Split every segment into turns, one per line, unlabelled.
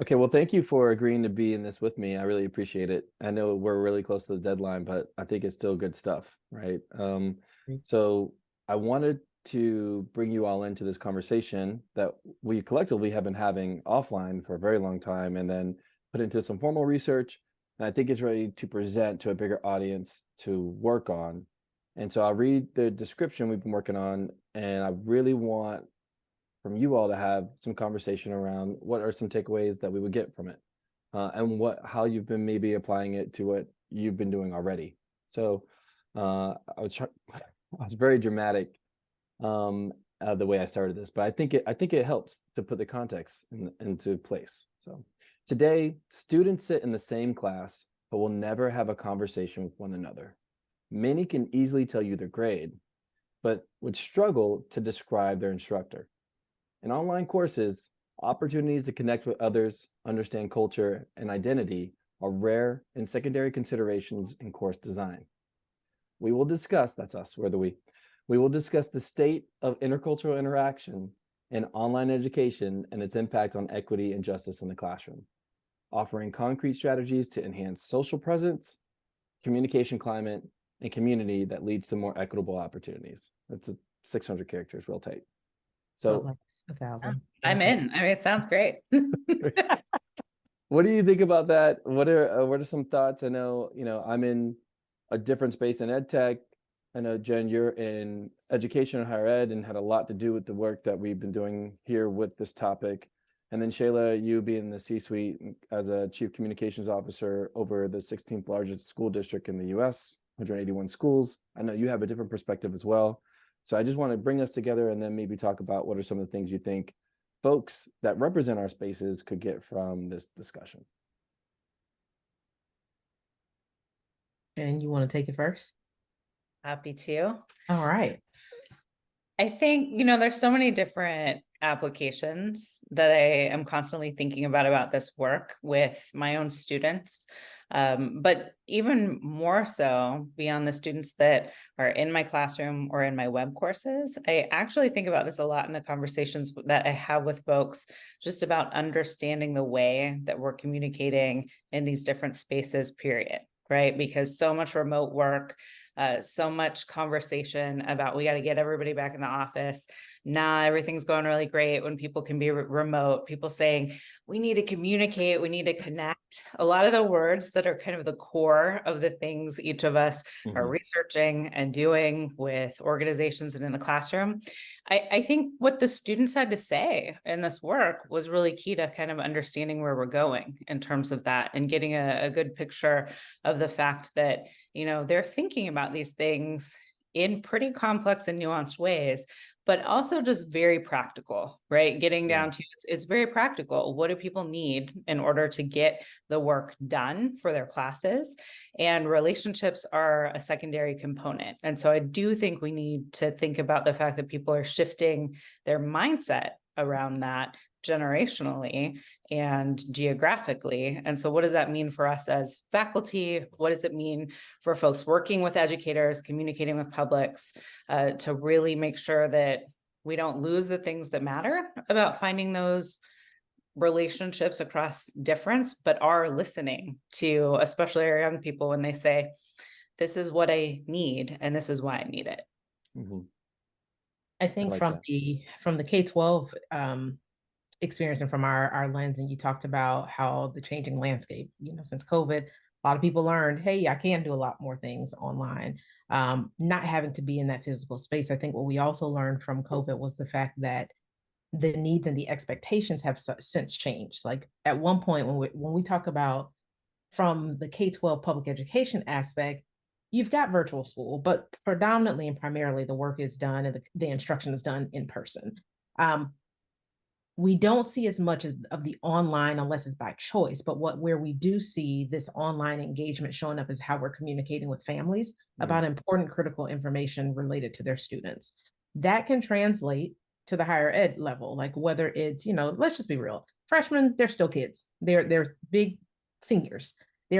Okay, well, thank you for agreeing to be in this with me. I really appreciate it. I know we're really close to the deadline, but I think it's still good stuff, right? So I wanted to bring you all into this conversation that we collectively have been having offline for a very long time, and then put into some formal research. And I think it's ready to present to a bigger audience to work on. And so I'll read the description we've been working on, and I really want from you all to have some conversation around what are some takeaways that we would get from it, and how you've been maybe applying it to what you've been doing already. So I was very dramatic, the way I started this, but I think it helps to put the context into place. So today, students sit in the same class, but will never have a conversation with one another. Many can easily tell you their grade, but would struggle to describe their instructor. In online courses, opportunities to connect with others, understand culture, and identity are rare and secondary considerations in course design. We will discuss, that's us, we're the we. We will discuss the state of intercultural interaction in online education and its impact on equity and justice in the classroom, offering concrete strategies to enhance social presence, communication climate, and community that leads to more equitable opportunities. That's 600 characters, real tight.
Felt
So
like 1,000.
I'm in. I mean, it sounds great.
what do you think about that? What are some thoughts? I know, I'm in a different space in ed tech. I know, Jen, you're in education and higher ed and had a lot to do with the work that we've been doing here with this topic. And then Shayla, you being in the C-suite as a chief communications officer over the 16th largest school district in the US, 181 schools. I know you have a different perspective as well. So I just want to bring us together and then maybe talk about what are some of the things you think folks that represent our spaces could get from this discussion.
And you want to take it first?
Happy to.
All right.
I think, there's so many different applications that I am constantly thinking about this work with my own students. But even more so beyond the students that are in my classroom or in my web courses, I actually think about this a lot in the conversations that I have with folks, just about understanding the way that we're communicating in these different spaces, period. Right? Because so much remote work, so much conversation about we got to get everybody back in the office. Nah, everything's going really great when people can be remote. People saying we need to communicate, we need to connect. A lot of the words that are kind of the core of the things each of us are researching and doing with organizations and in the classroom. I think what the students had to say in this work was really key to kind of understanding where we're going in terms of that and getting a good picture of the fact that, they're thinking about these things in pretty complex and nuanced ways, but also just very practical, right? Getting down to it's very practical. What do people need in order to get the work done for their classes? And relationships are a secondary component. And so I do think we need to think about the fact that people are shifting their mindset around that generationally and geographically. And so what does that mean for us as faculty? What does it mean for folks working with educators, communicating with publics, to really make sure that we don't lose the things that matter about finding those relationships across difference, but are listening to, especially our young people, when they say, this is what I need, and this is why I need it.
I think from the K-12 experience and from our lens, and you talked about how the changing landscape, since COVID, a lot of people learned, hey, I can do a lot more things online, not having to be in that physical space. I think what we also learned from COVID was the fact that the needs and the expectations have since changed. Like at one point, when we talk about from the K-12 public education aspect, you've got virtual school, but predominantly and primarily the work is done and the instruction is done in person. We don't see as much of the online unless it's by choice, but where we do see this online engagement showing up is how we're communicating with families about important critical information related to their students. That can translate to the higher ed level, like whether it's, let's just be real, freshmen, they're still kids. They're big seniors. They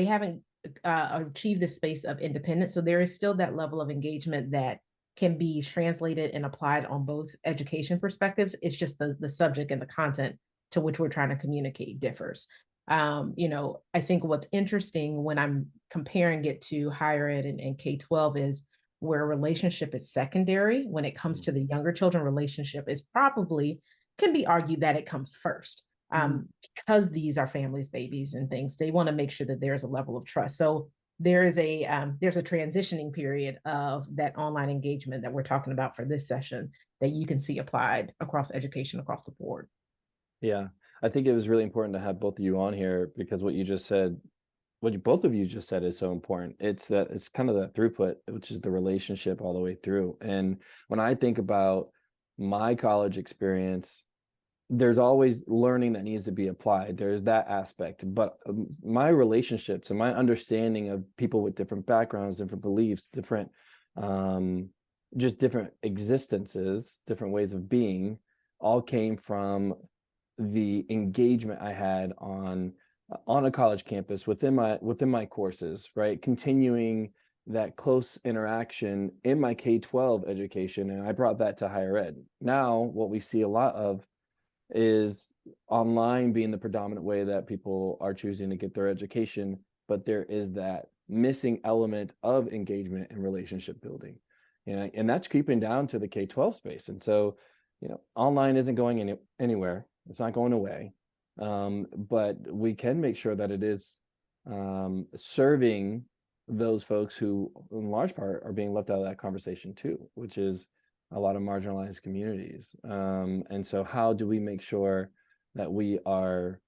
haven't achieved this space of independence. So there is still that level of engagement that can be translated and applied on both education perspectives. It's just the subject and the content to which we're trying to communicate differs. You know, I think what's interesting when I'm comparing it to higher ed and K-12 is where relationship is secondary. When it comes to the younger children, relationship is probably, can be argued that it comes first. Because these are families, babies, and things, they want to make sure that there's a level of trust. So there's a transitioning period of that online engagement that we're talking about for this session that you can see applied across education across the board.
Yeah, I think it was really important to have both of you on here, because what you just said, both of you just said is so important. It's kind of that throughput, which is the relationship all the way through. And when I think about my college experience, there's always learning that needs to be applied. There's that aspect, but my relationships and my understanding of people with different backgrounds, different beliefs, different, just different existences, different ways of being, all came from the engagement I had on a college campus within my courses, right? Continuing that close interaction in my K-12 education, and I brought that to higher ed. Now, what we see a lot of is online being the predominant way that people are choosing to get their education, but there is that missing element of engagement and relationship building, and that's creeping down to the K-12 space. And so, online isn't going anywhere. It's not going away, but we can make sure that it is serving those folks who, in large part, are being left out of that conversation too, which is a lot of marginalized communities. And so how do we make sure that we are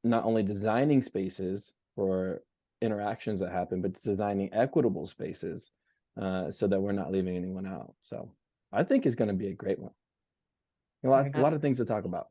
not only designing spaces for interactions that happen, but designing equitable spaces so that we're not leaving anyone out? So I think it's going to be a great one. A lot of things to talk about.